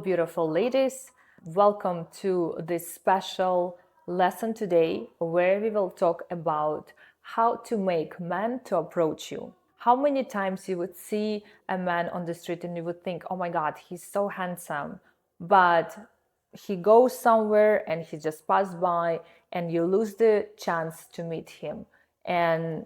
beautiful ladies. Welcome to this special lesson today where we will talk about how to make men to approach you. How many times you would see a man on the street and you would think, oh my God, he's so handsome, but he goes somewhere and he just passed by and you lose the chance to meet him. And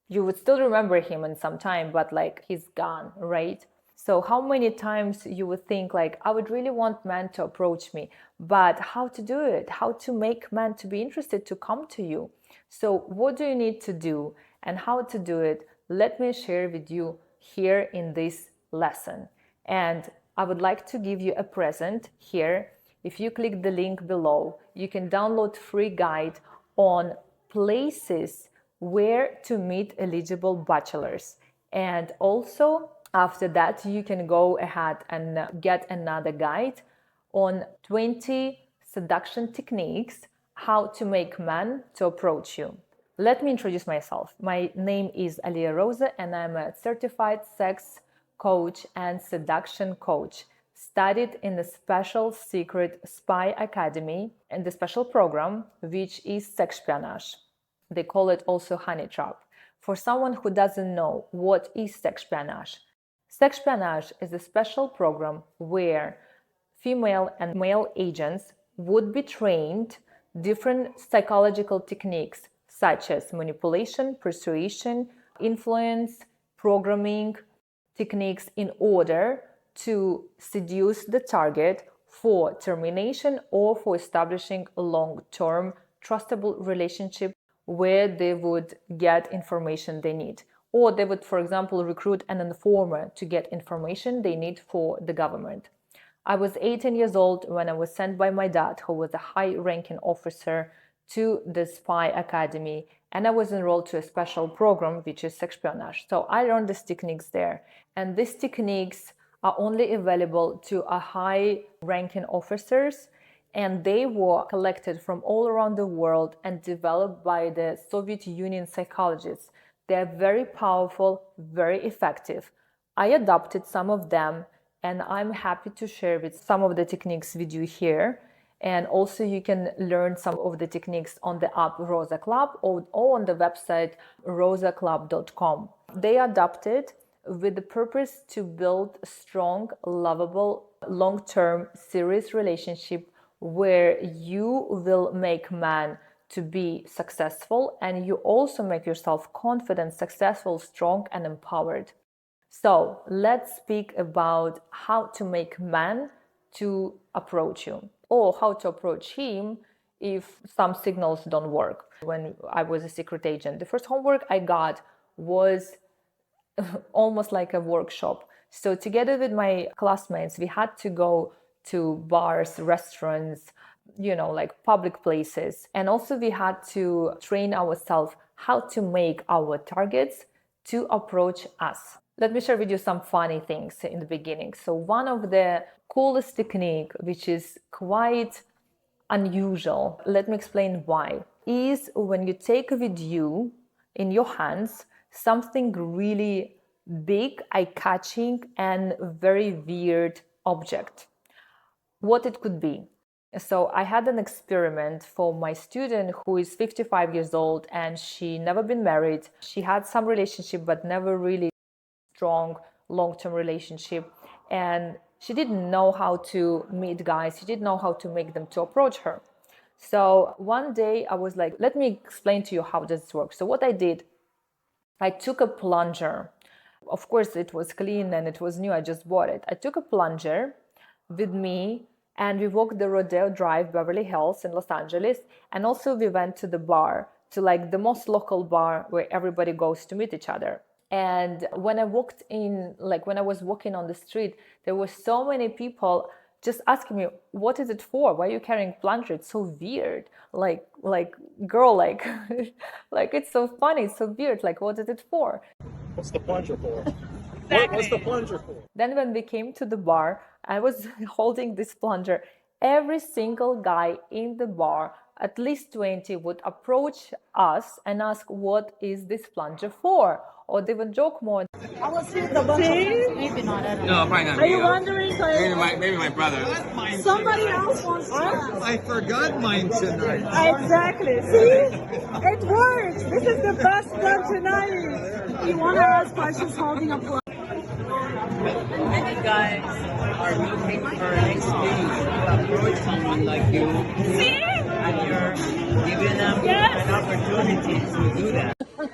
you would still remember him in some time, but like he's gone, right? So how many times you would think like, I would really want men to approach me, but how to do it? How to make men to be interested to come to you? So what do you need to do and how to do it? Let me share with you here in this lesson. And I would like to give you a present here. If you click the link below, you can download free guide on places where to meet eligible bachelors. And also after that, you can go ahead and get another guide on 20 seduction techniques, how to make men to approach you. Let me introduce myself. My name is Aliah Rosa and I'm a certified sex coach and seduction coach. Studied in the special secret spy academy and the special program, which is sexpionage. They call it also honey trap. For someone who doesn't know what is sexpionage, sexpionage is a special program where female and male agents would be trained different psychological techniques such as manipulation, persuasion, influence, programming techniques in order to seduce the target for termination or for establishing a long-term trustable relationship where they would get information they need. Or they would, for example, recruit an informer to get information they need for the government. I was 18 years old when I was sent by my dad, who was a high-ranking officer, to the spy academy, and I was enrolled to a special program, which is sexpionage. So I learned these techniques there. And these techniques are only available to a high-ranking officers, and they were collected from all around the world and developed by the Soviet Union psychologists. They're very powerful, very effective. I adopted some of them and I'm happy to share with some of the techniques with you here. And also you can learn some of the techniques on the app Rosa Club or on the website rosaclub.com. They adopted with the purpose to build a strong, lovable, long-term, serious relationship where you will make man to be successful and you also make yourself confident, successful, strong, and empowered. So let's speak about how to make man to approach you or how to approach him if some signals don't work. When I was a secret agent, the first homework I got was almost like a workshop. So together with my classmates, we had to go to bars, restaurants, like public places. And also we had to train ourselves how to make our targets to approach us. Let me share with you some funny things in the beginning. So one of the coolest technique, which is quite unusual, let me explain why, is when you take with you in your hands something really big, eye-catching, and very weird object. What it could be. So I had an experiment for my student who is 55 years old and she never been married. She had some relationship but never really strong long-term relationship, and she didn't know how to meet guys. She didn't know how to make them to approach her. So one day I was like, let me explain to you how this works. So what I did, I took a plunger. Of course it was clean and it was new, I just bought it. I took a plunger with me and we walked the Rodeo Drive, Beverly Hills in Los Angeles. And also we went to the bar, to like the most local bar where everybody goes to meet each other. And when I walked in, like when I was walking on the street, there were so many people just asking me, what is it for? Why are you carrying plunger? It's so weird. Like girl, like it's so funny, it's so weird. Like, what is it for? What's the plunger for? What's the plunger for? Then when we came to the bar, I was holding this plunger. Every single guy in the bar at least 20 would approach us and ask, what is this plunger for? Or they would joke more. I was here with a bunch of friends. Maybe not. I don't know. No, probably not Are me. you wondering? Maybe my brother. Somebody else wants to ask. I forgot mine tonight. Exactly. See? It works. This is the best plunger knife. You want to ask why she's holding a plug? Many guys are looking for an excuse to approach someone like you. See? And you're giving them an opportunity to do that. Did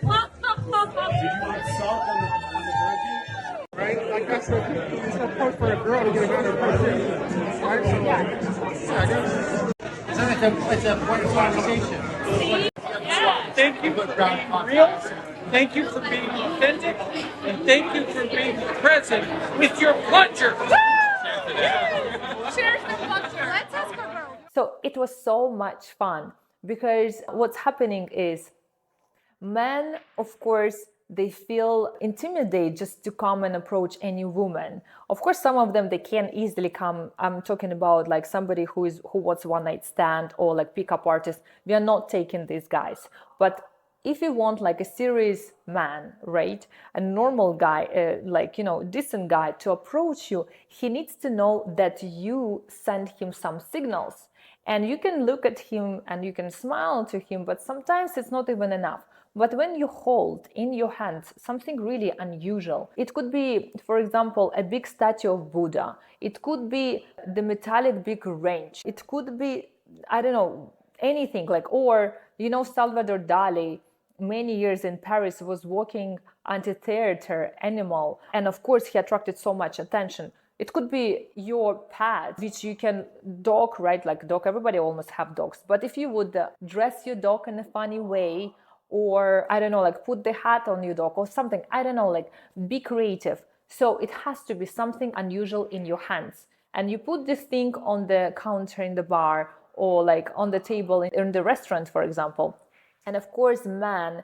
you want salt on the virgin? Right? Like that's the approach for a girl to get a better approach. Right? So yeah, I guess. It's a point of conversation. Thank you for being real. Thank you for being authentic. And thank you for being present with your plunger. Cheers to plunger. Let's ask her, girl. So it was so much fun because what's happening is men, of course, they feel intimidated just to come and approach any woman. Of course, some of them, they can easily come. I'm talking about like somebody who wants one night stand or like pickup artist. We are not taking these guys. But if you want like a serious man, right, a normal guy, decent guy to approach you, he needs to know that you send him some signals. And you can look at him and you can smile to him, but sometimes it's not even enough. But when you hold in your hands something really unusual, it could be, for example, a big statue of Buddha. It could be the metallic big wrench. It could be, I don't know, anything like, or, Salvador Dali, many years in Paris, was walking amphitheater animal. And of course, he attracted so much attention. It could be your pet, which you can dog, right? Like dog, everybody almost have dogs. But if you would dress your dog in a funny way, or I don't know, like put the hat on your dog or something, I don't know, like be creative. So it has to be something unusual in your hands. And you put this thing on the counter in the bar or like on the table in the restaurant, for example. And of course, man,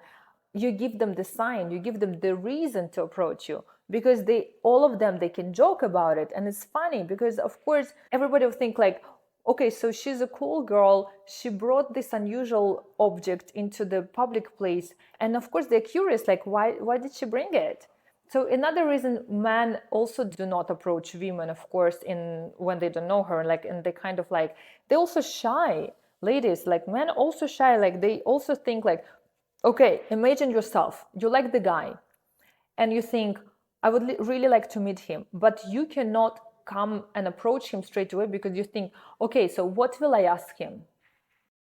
you give them the sign, you give them the reason to approach you, because all of them, they can joke about it. And it's funny because of course, everybody will think like, okay, so she's a cool girl. She brought this unusual object into the public place. And of course, they're curious, like, why did she bring it? So another reason men also do not approach women, of course, when they don't know her, like, and they kind of like, they're also shy. Ladies, like men also shy, like they also think like, okay, imagine yourself, you like the guy and you think, I would really like to meet him, but you cannot come and approach him straight away because you think, okay, so what will I ask him?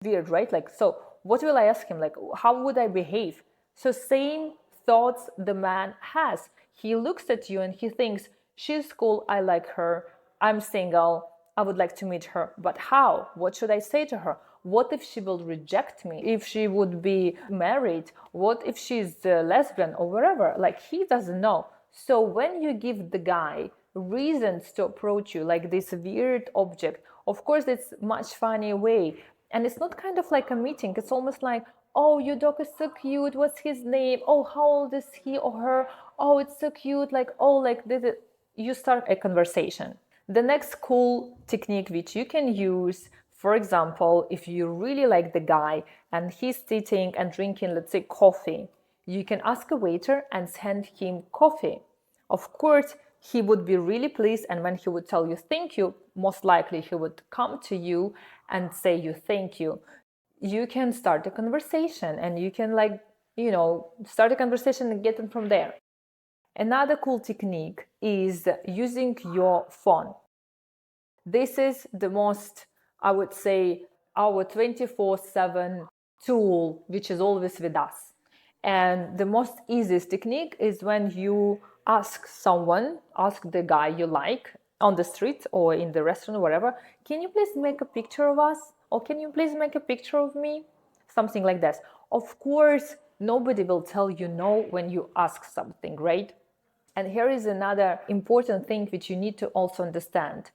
Weird, right? Like, so what will I ask him? Like, how would I behave? So same thoughts the man has. He looks at you and he thinks, she's cool, I like her, I'm single, I would like to meet her. But how? What should I say to her? What if she will reject me? If she would be married? What if she's a lesbian or whatever? Like, he doesn't know. So when you give the guy reasons to approach you, like this weird object, of course, it's much funnier way. And it's not kind of like a meeting. It's almost like, oh, your dog is so cute. What's his name? Oh, how old is he or her? Oh, it's so cute. Like, oh, like this. You start a conversation. The next cool technique which you can use, for example, if you really like the guy and he's sitting and drinking, let's say, coffee, you can ask a waiter and send him coffee. Of course, he would be really pleased, and when he would tell you thank you, most likely he would come to you and say you thank you. You can start a conversation and you can start a conversation and get it from there. Another cool technique is using your phone. This is the most, I would say, our 24/7 tool, which is always with us. And the most easiest technique is when you ask the guy you like on the street or in the restaurant or whatever, can you please make a picture of us? Or can you please make a picture of me? Something like that. Of course, nobody will tell you no when you ask something, right? And here is another important thing which you need to also understand.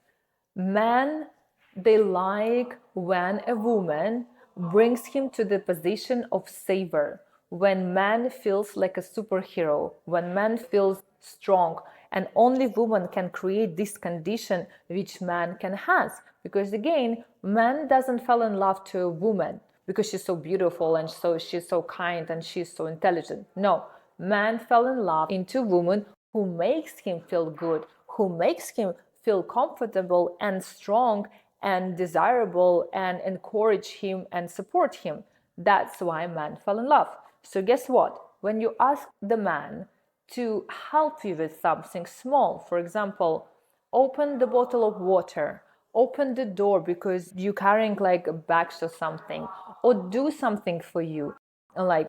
Men, they like when a woman brings him to the position of saver, when man feels like a superhero, when man feels strong. And only woman can create this condition which man can has. Because again, man doesn't fall in love to a woman because she's so beautiful and so she's so kind and she's so intelligent. No, man fell in love into a woman who makes him feel good, who makes him feel comfortable and strong and desirable and encourage him and support him. That's why man fell in love. So guess what? When you ask the man to help you with something small, for example, open the bottle of water, open the door because you're carrying like bags or something, or do something for you. Like,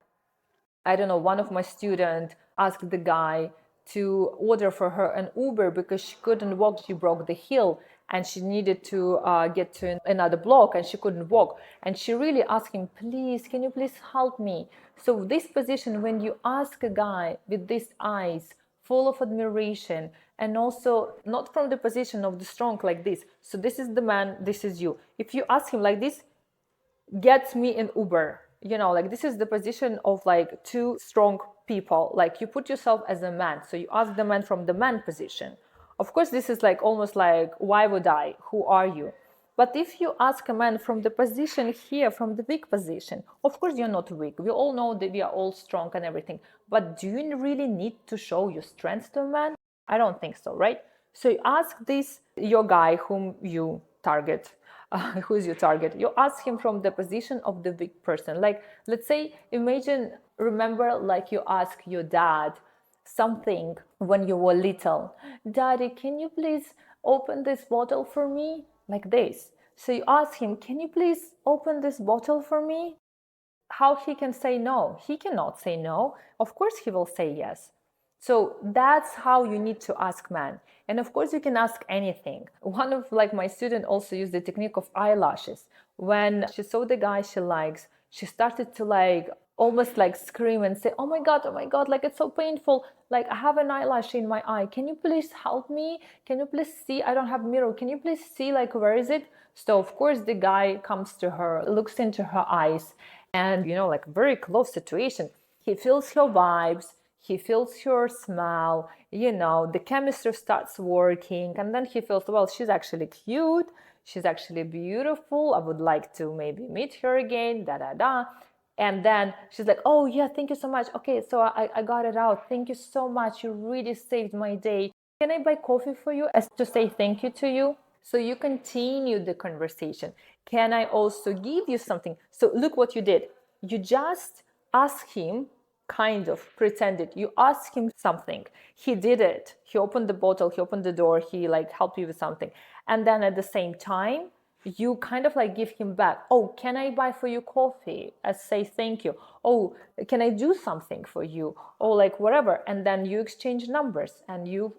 I don't know, one of my students asked the guy to order for her an Uber because she couldn't walk. She broke the heel and she needed to get to another block and she couldn't walk. And she really asked him, please, can you please help me? So this position, when you ask a guy with these eyes full of admiration, and also not from the position of the strong like this. So this is the man, this is you. If you ask him like this, get me an Uber, like this is the position of like two strong people. Like you put yourself as a man, so you ask the man from the man position. Of course, this is like almost like, why would I, who are you? But if you ask a man from the position here, from the weak position, of course you're not weak, we all know that we are all strong and everything, but do you really need to show your strength to a man? I don't think so, right? So you ask this, your guy whom you target, who's your target, you ask him from the position of the weak person. Like, let's say, remember, like you ask your dad something when you were little. Daddy, can you please open this bottle for me? Like this. So you ask him, can you please open this bottle for me? How he can say no? He cannot say no. Of course he will say yes. So that's how you need to ask man. And of course you can ask anything. One of like my student also used the technique of eyelashes. When she saw the guy she likes, she started to like almost like scream and say, oh my god, like it's so painful, like I have an eyelash in my eye, can you please help me, can you please see, I don't have mirror, can you please see, like where is it? So of course the guy comes to her, looks into her eyes, and like very close situation, he feels her vibes, he feels her smile, the chemistry starts working, and then he feels, well, she's actually cute, she's actually beautiful, I would like to maybe meet her again, and then she's like, oh yeah, thank you so much, okay, so I got it out, thank you so much, you really saved my day, can I buy coffee for you as to say thank you to you? So you continue the conversation. Can I also give you something? So look what you did, you just asked him, kind of pretended, you asked him something, he did it, he opened the bottle, he opened the door, he like helped you with something, and then at the same time you kind of like give him back, oh, can I buy for you coffee as say thank you, oh, can I do something for you, oh, like whatever, and then you exchange numbers, and you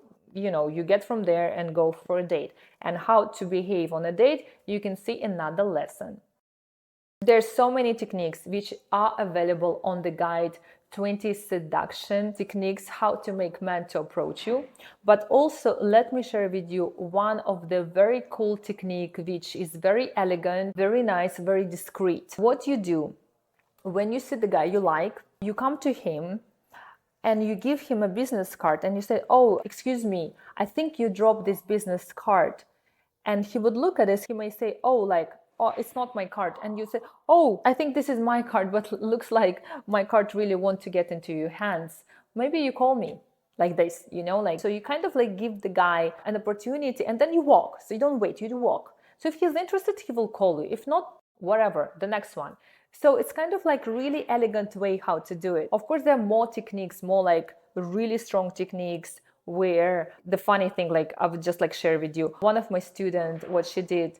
get from there and go for a date. And how to behave on a date, you can see another lesson. There's so many techniques which are available on the guide 20 seduction techniques, how to make men to approach you. But also let me share with you one of the very cool technique which is very elegant, very nice, very discreet. What you do when you see the guy you like, you come to him and you give him a business card and you say, oh, excuse me, I think you dropped this business card. And he would look at this, he may say, oh, like, oh, it's not my card. And you say, oh, I think this is my card, but looks like my card really want to get into your hands. Maybe you call me, like this, like, so you kind of like give the guy an opportunity and then you walk. So you don't wait, you do walk. So if he's interested, he will call you. If not, whatever, the next one. So it's kind of like really elegant way how to do it. Of course, there are more techniques, more like really strong techniques, where the funny thing, like I would just like share with you, one of my students, what she did,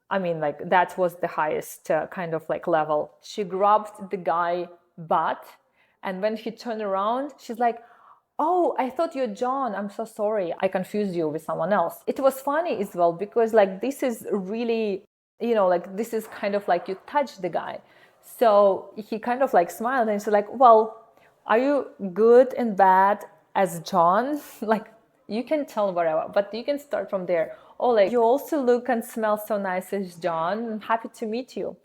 I mean, like that was the highest kind of like level. She grabbed the guy butt, and when he turned around, she's like, oh, I thought you're John, I'm so sorry, I confused you with someone else. It was funny as well, because like this is really, like this is kind of like you touch the guy. So he kind of like smiled and he's like, well, are you good and bad as John? Like, you can tell whatever, but you can start from there. Oh, like, you also look and smell so nice as John. I'm happy to meet you.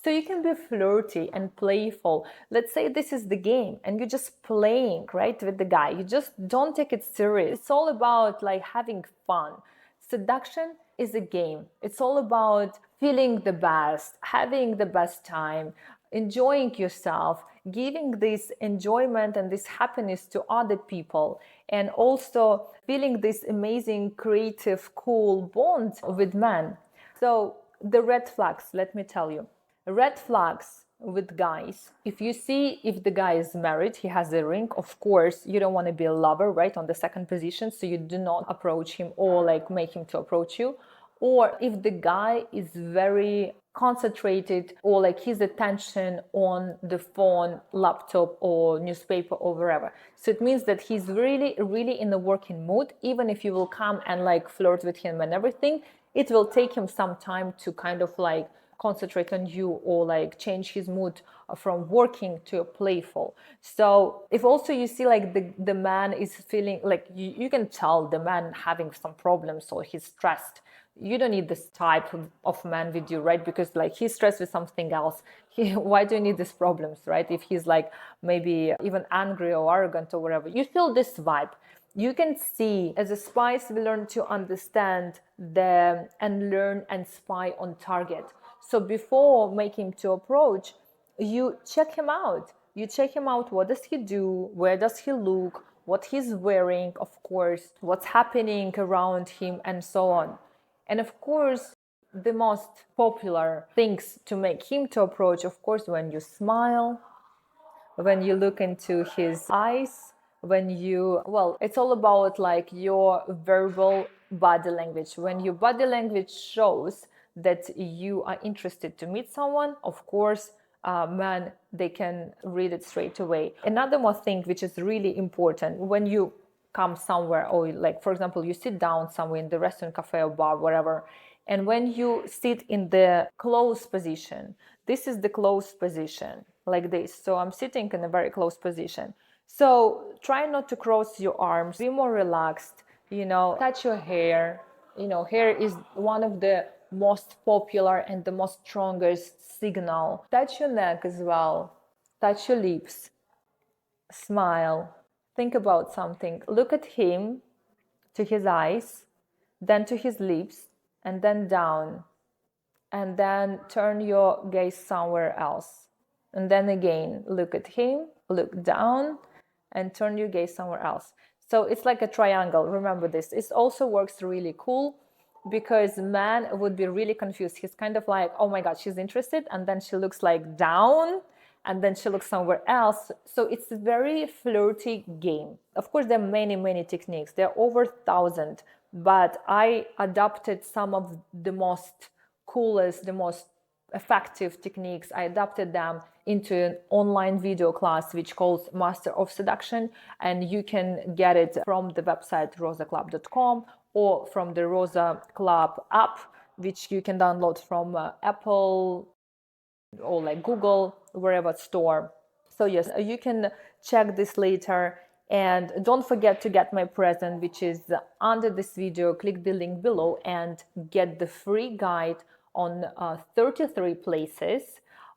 So you can be flirty and playful. Let's say this is the game and you're just playing, right, with the guy. You just don't take it serious. It's all about like having fun. Seduction is a game. It's all about feeling the best, having the best time, enjoying yourself, giving this enjoyment and this happiness to other people, and also feeling this amazing, creative, cool bond with men. So the red flags, let me tell you. Red flags with guys. If you see if the guy is married, he has a ring, of course, you don't want to be a lover, right, on the second position, so you do not approach him or like make him to approach you. Or if the guy is very concentrated or like his attention on the phone, laptop, or newspaper or wherever. So it means that he's really, really in the working mood. Even if you will come and like flirt with him and everything, it will take him some time to kind of like concentrate on you or like change his mood from working to playful. So if also you see like the man is feeling like you can tell the man having some problems or he's stressed, you don't need this type of man with you, right? Because like he's stressed with something else. Why do you need these problems, right? If he's like maybe even angry or arrogant or whatever, you feel this vibe. You can see, as a spies, we learn to understand them and learn and spy on target. So before making to approach, you check him out. You check him out. What does he do? Where does he look? What he's wearing, of course, what's happening around him, and so on. And of course, the most popular things to make him to approach, of course, when you smile, when you look into his eyes, when you, well, it's all about like your verbal body language. When your body language shows that you are interested to meet someone, of course, man, they can read it straight away. Another more thing which is really important when you come somewhere, or like for example you sit down somewhere in the restaurant, cafe, or bar, whatever, and when you sit in the closed position, this is the closed position like this, so I'm sitting in a very close position, so try not to cross your arms, be more relaxed, touch your hair. Hair is one of the most popular and the most strongest signal. Touch your neck as well, touch your lips, smile. Think about something. Look at him, to his eyes, then to his lips, and then down. And then turn your gaze somewhere else. And then again, look at him, look down, and turn your gaze somewhere else. So it's like a triangle. Remember this. It also works really cool because man would be really confused. He's kind of like, oh my God, she's interested. And then she looks like down, and then she looks somewhere else. So it's a very flirty game. Of course, there are many, many techniques. There are over 1,000, but I adopted some of the most coolest, the most effective techniques. I adapted them into an online video class which calls Master of Seduction, and you can get it from the website rosaclub.com or from the Rosa Club app, which you can download from Apple or like Google, wherever store. So yes, you can check this later, and don't forget to get my present, which is under this video. Click the link below and get the free guide on 33 places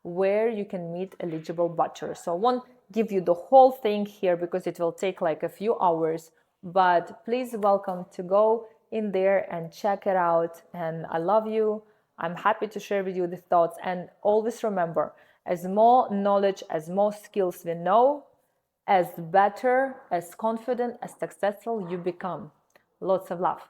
where you can meet eligible bachelors. So I won't give you the whole thing here because it will take like a few hours, but please welcome to go in there and check it out. And I love you. I'm happy to share with you the thoughts, and always remember, as more knowledge, as more skills we know, as better, as confident, as successful you become. Lots of love.